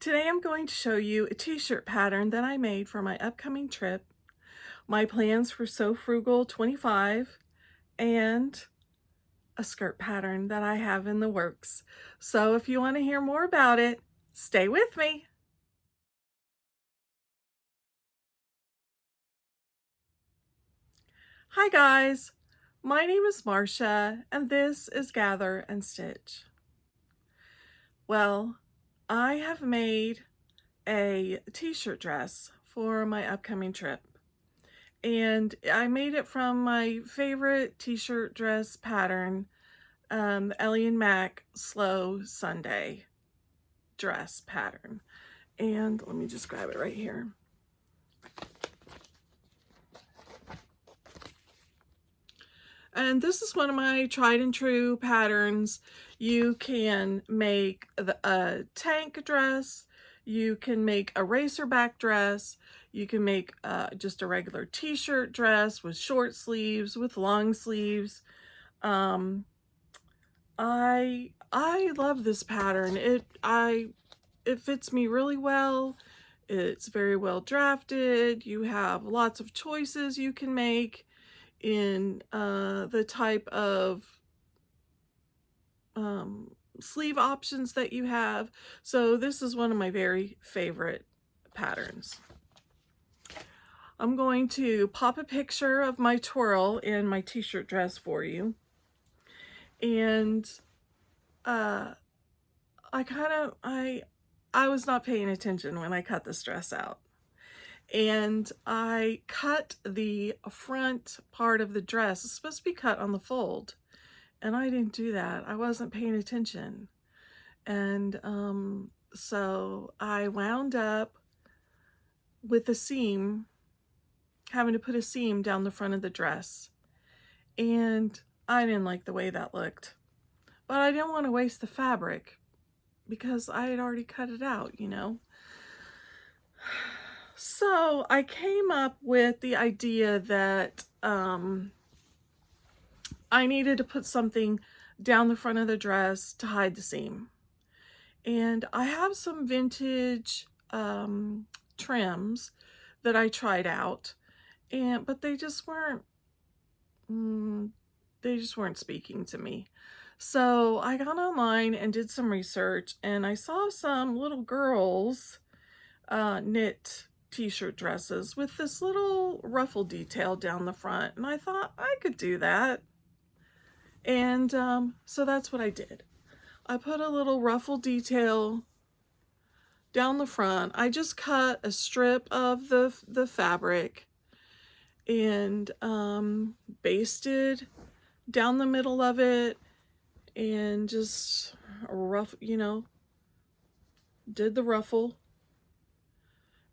Today I'm going to show you a t-shirt pattern that I made for my upcoming trip, my plans for Sew Frugal 25, and a skirt pattern that I have in the works. So if you want to hear more about it, stay with me. Hi guys, my name is Marcia and this is Gather and Stitch. Well, I have made a t-shirt dress for my upcoming trip. And I made it from my favorite t-shirt dress pattern, Ellie & Mac Slow Sunday dress pattern. And let me just grab it right here. And this is one of my tried and true patterns. You can make a tank dress, you can make a racerback dress, you can make just a regular t-shirt dress with short sleeves, with long sleeves. I love this pattern. It fits me really well. It's very well drafted. You have lots of choices you can make in the type of sleeve options that you have. So this is one of my very favorite patterns. I'm going to pop a picture of my twirl in my t-shirt dress for you. And I was not paying attention when I cut this dress out. And I cut the front part of the dress. It's supposed to be cut on the fold. And I didn't do that. I wasn't paying attention. And so I wound up with a seam, having to put a seam down the front of the dress. And I didn't like the way that looked. But I didn't want to waste the fabric because I had already cut it out, you know. So I came up with the idea that I needed to put something down the front of the dress to hide the seam. And I have some vintage trims that I tried out, but they just weren't speaking to me. So I got online and did some research, and I saw some little girls knit t-shirt dresses with this little ruffle detail down the front, and I thought I could do that. And so that's what I did. I put a little ruffle detail down the front. I just cut a strip of the fabric and basted down the middle of it and just did the ruffle,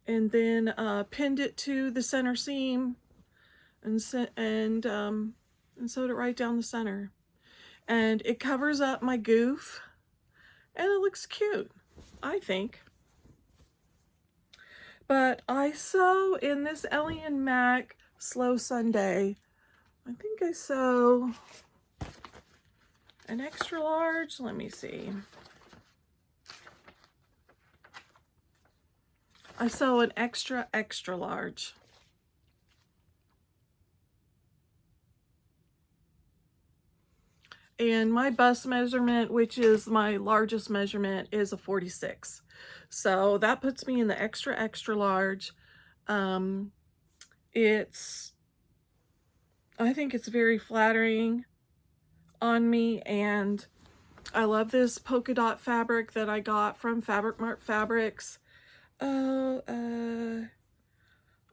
and then pinned it to the center seam and sewed it right down the center. And it covers up my goof and it looks cute, I think. But I sew in this Ellie & Mac Slow Sunday. I think I sew an extra large. Let me see. I sew an extra large. And my bust measurement, which is my largest measurement, is a 46. So that puts me in the extra large. I think it's very flattering on me, and I love this polka dot fabric that I got from Fabric Mart Fabrics. I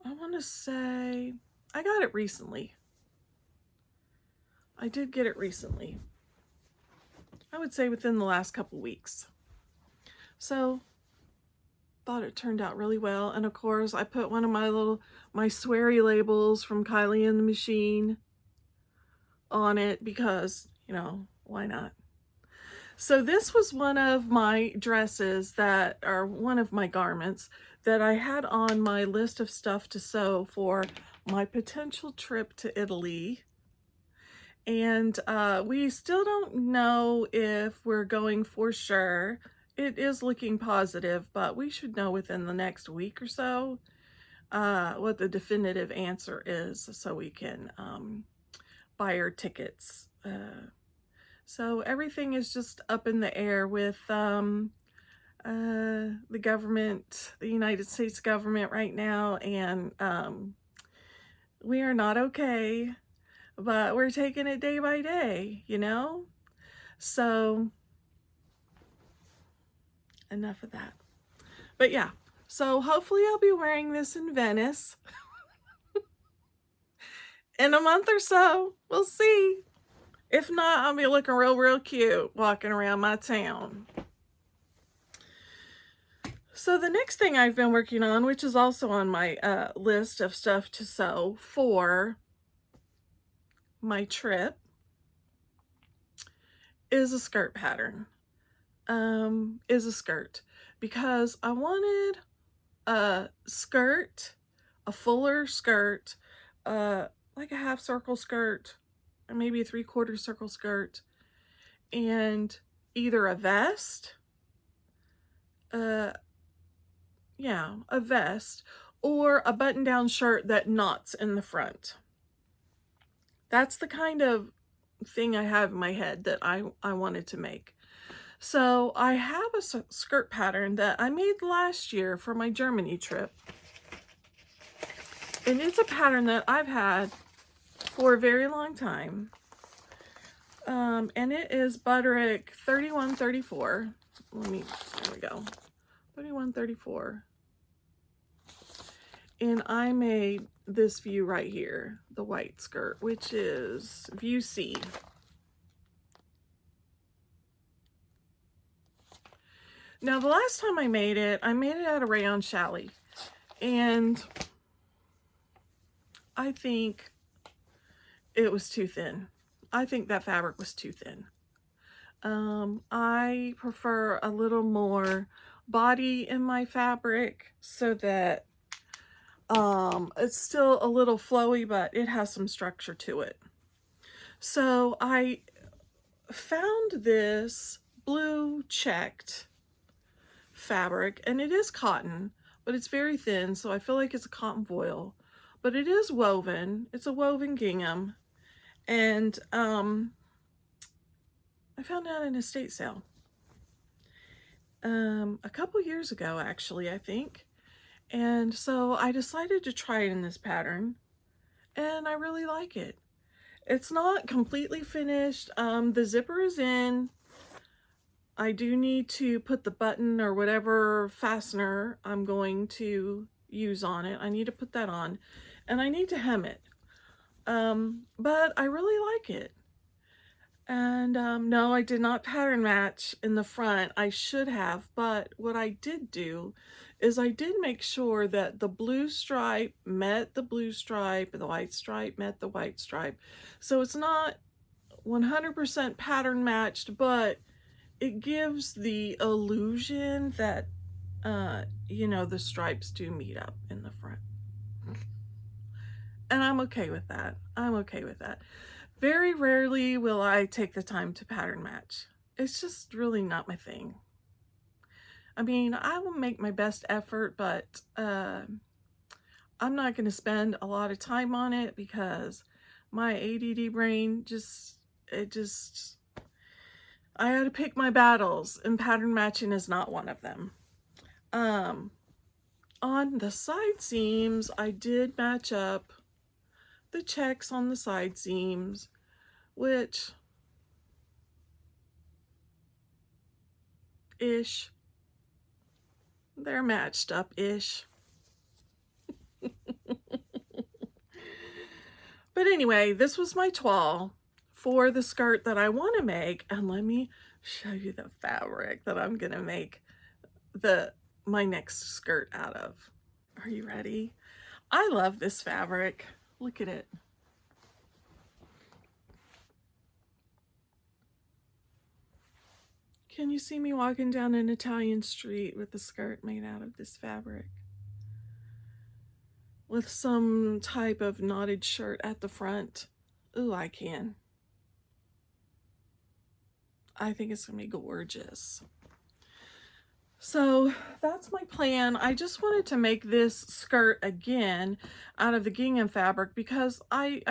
want to say I got it recently. I did get it recently. I would say within the last couple weeks. So thought it turned out really well. And of course I put one of my sweary labels from Kylie and the Machine on it because, you know, why not? So this was one of my dresses that are one of my garments that I had on my list of stuff to sew for my potential trip to Italy. And we still don't know if we're going for sure it is looking positive, but we should know within the next week or so what the definitive answer is so we can buy our tickets. So everything is just up in the air with the government, the United States government right now, and we are not okay, but we're taking it day by day, you know? So enough of that. But yeah, so hopefully I'll be wearing this in Venice in a month or so. We'll see. If not, I'll be looking real cute walking around my town. So the next thing I've been working on, which is also on my list of stuff to sew for my trip, is a skirt pattern. Is a skirt, because I wanted a skirt, a fuller skirt, like a half circle skirt, or maybe a 3/4 circle skirt, and either a vest, uh, yeah, a vest, or a button-down shirt that knots in the front. That's the kind of thing I have in my head that I wanted to make. So I have a skirt pattern that I made last year for my Germany trip. And it's a pattern that I've had for a very long time. And it is Butterick 3134. There we go. 3134. And I made this view right here, the white skirt, which is view C. Now, the last time I made it out of rayon challis, and I think it was too thin. I think that fabric was too thin. I prefer a little more body in my fabric so that it's still a little flowy, but it has some structure to it. So I found this blue checked fabric, and it is cotton, but it's very thin, so I feel like it's a cotton voile, but it is woven. It's a woven gingham, and I found out in an estate sale a couple years ago, actually, I think. And so I decided to try it in this pattern, and I really like it. It's not completely finished. The zipper is in. I do need to put the button or whatever fastener I'm going to use on it. I need to put that on, and I need to hem it. But I really like it. And no, I did not pattern match in the front. I should have, but what I did do is I did make sure that the blue stripe met the blue stripe and the white stripe met the white stripe. So it's not 100% pattern matched, but it gives the illusion that, you know, the stripes do meet up in the front. And I'm okay with that. I'm okay with that. Very rarely will I take the time to pattern match. It's just really not my thing. I mean, I will make my best effort, but I'm not going to spend a lot of time on it because my ADD brain I had to pick my battles, and pattern matching is not one of them. On the side seams, I did match up the checks on the side seams, which ish, they're matched up ish. But anyway, this was my toile for the skirt that I want to make, and let me show you the fabric that I'm gonna make my next skirt out of. Are you ready? I love this fabric. Look at it. Can you see me walking down an Italian street with a skirt made out of this fabric? With some type of knotted shirt at the front. Ooh, I can. I think it's gonna be gorgeous. So that's my plan. I just wanted to make this skirt again out of the gingham fabric because I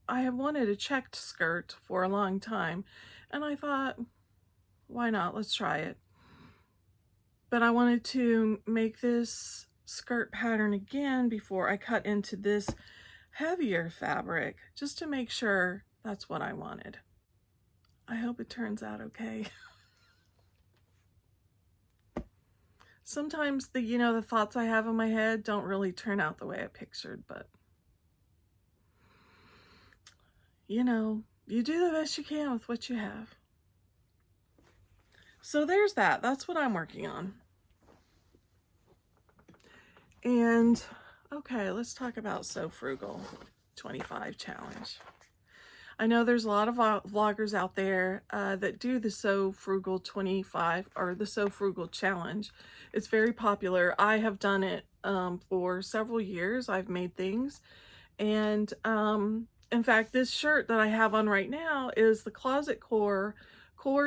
have wanted a checked skirt for a long time, and I thought, why not? Let's try it. But I wanted to make this skirt pattern again before I cut into this heavier fabric, just to make sure that's what I wanted. I hope it turns out okay. Sometimes the thoughts I have in my head don't really turn out the way I pictured, but you do the best you can with what you have. So there's that. That's what I'm working on. And okay, let's talk about Sew Frugal 25 challenge. I know there's a lot of vloggers out there that do the Sew Frugal 25 or the Sew Frugal challenge. It's very popular. I have done it for several years. I've made things. And in fact, this shirt that I have on right now is the Closet Core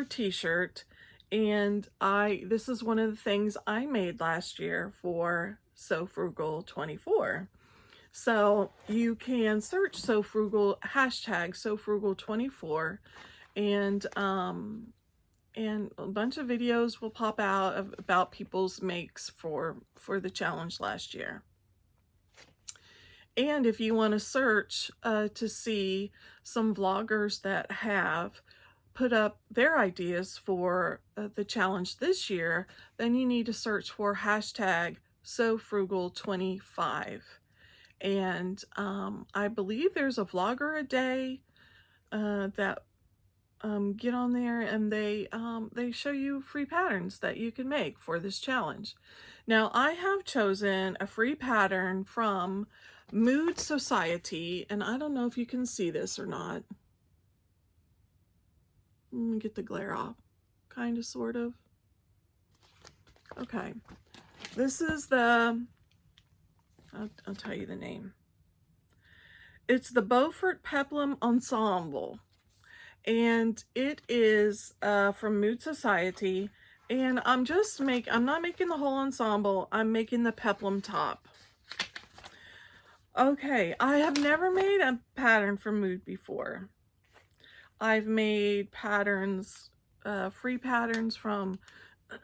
t-shirt. And this is one of the things I made last year for Sew Frugal 24. So you can search Sew Frugal, hashtag Sew Frugal 24, and a bunch of videos will pop out about people's makes for the challenge last year. And if you want to search to see some vloggers that have put up their ideas for the challenge this year, then you need to search for hashtag Sew Frugal 25. And I believe there's a vlogger a day that get on there, and they show you free patterns that you can make for this challenge. Now I have chosen a free pattern from Mood Society, and I don't know if you can see this or not. Let me get the glare off. Kind of, sort of. Okay. This is I'll tell you the name. It's the Beaufort Peplum Ensemble, and it is from Mood Society, and I'm not making the whole ensemble, I'm making the peplum top. Okay, I have never made a pattern for Mood before. I've made patterns, free patterns from,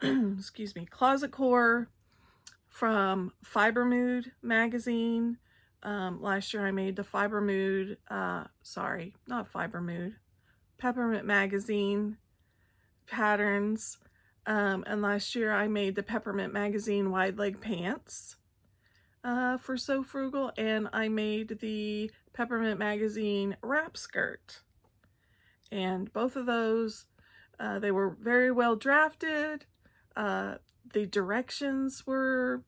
excuse me, Closet Core, from Fiber Mood magazine. Last year I made the Fiber Mood, sorry, not Fiber Mood, Peppermint magazine patterns. And last year I made the Peppermint magazine wide leg pants for Sew Frugal, and I made the Peppermint magazine wrap skirt. And both of those, they were very well drafted. The directions were,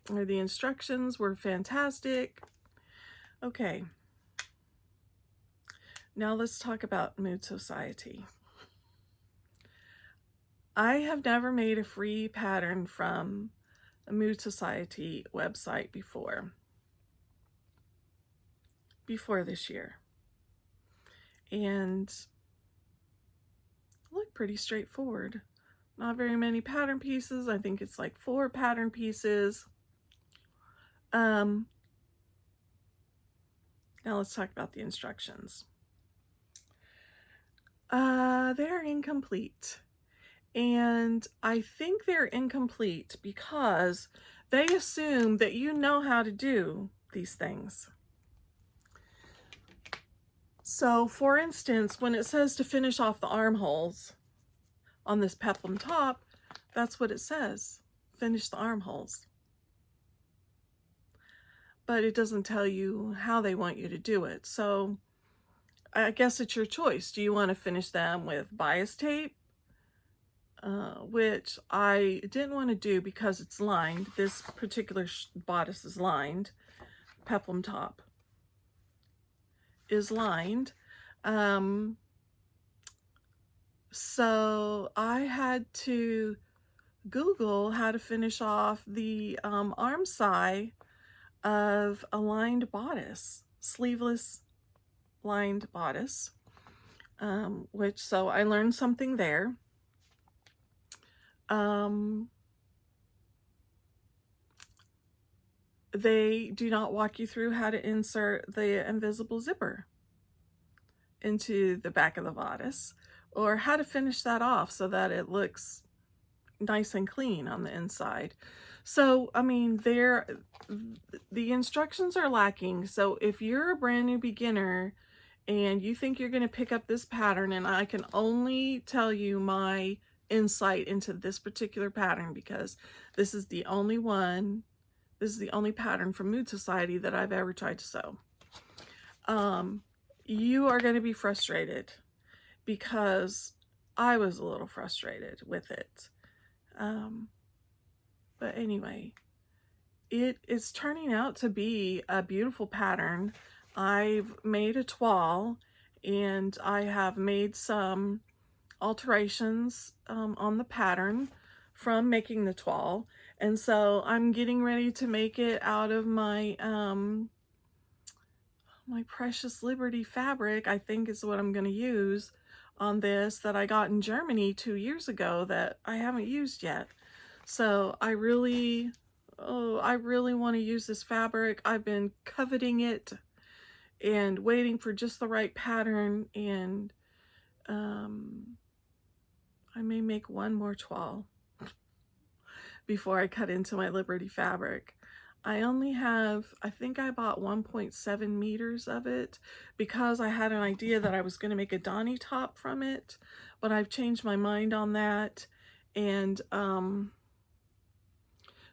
or the instructions were fantastic. Okay, now let's talk about Mood Society. I have never made a free pattern from a Mood Society website before this year. And look pretty straightforward. Not very many pattern pieces. I think it's like 4 pattern pieces. Now let's talk about the instructions. They're incomplete. And I think they're incomplete because they assume that you know how to do these things. So for instance, when it says to finish off the armholes on this peplum top, that's what it says, finish the armholes. But it doesn't tell you how they want you to do it. So I guess it's your choice. Do you want to finish them with bias tape? Which I didn't want to do because it's lined. This particular bodice is lined. Peplum top is lined. So I had to Google how to finish off the arm side of a lined bodice, sleeveless lined bodice, so I learned something there. they do not walk you through how to insert the invisible zipper into the back of the bodice, or how to finish that off so that it looks nice and clean on the inside. So, I mean, the instructions are lacking. So if you're a brand new beginner and you think you're going to pick up this pattern, and I can only tell you my insight into this particular pattern because this is the only one, this is the only pattern from Mood Society that I've ever tried to sew. You are going to be frustrated because I was a little frustrated with it. But anyway, it is turning out to be a beautiful pattern. I've made a toile and I have made some alterations on the pattern from making the toile. And so I'm getting ready to make it out of my my Precious Liberty fabric, I think is what I'm going to use on this, that I got in Germany 2 years ago that I haven't used yet. So I really want to use this fabric. I've been coveting it and waiting for just the right pattern, and I may make one more toile before I cut into my Liberty fabric. I only have, I think I bought 1.7 meters of it because I had an idea that I was going to make a Donny top from it, but I've changed my mind on that. And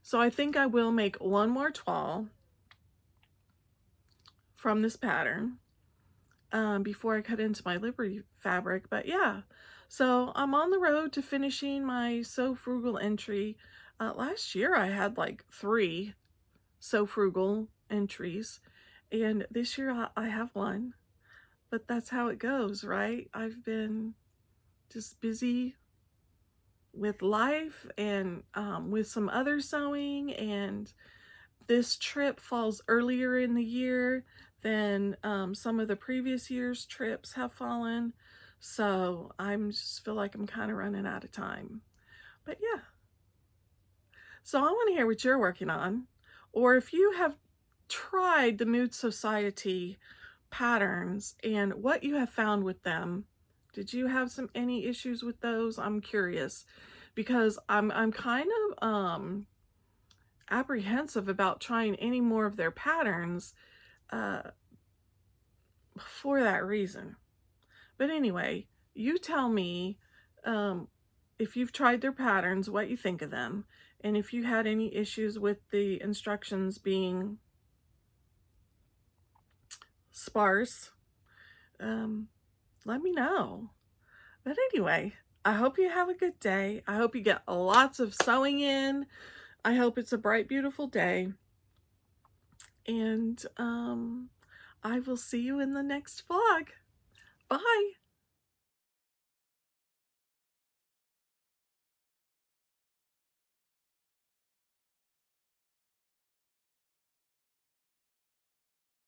so I think I will make one more toile from this pattern before I cut into my Liberty fabric. But yeah, so I'm on the road to finishing my Sew Frugal entry. Last year I had like 3 Sew Frugal entries, and this year I have 1, but that's how it goes, right? I've been just busy with life and with some other sewing, and this trip falls earlier in the year than some of the previous year's trips have fallen, so I'm just feel like I'm kind of running out of time. But yeah, so I want to hear what you're working on, or if you have tried the Mood Society patterns and what you have found with them. Did you have any issues with those? I'm curious because I'm kind of apprehensive about trying any more of their patterns for that reason. But anyway, you tell me if you've tried their patterns, what you think of them, and if you had any issues with the instructions being sparse, let me know. But anyway, I hope you have a good day. I hope you get lots of sewing in. I hope it's a bright, beautiful day. And I will see you in the next vlog. Bye.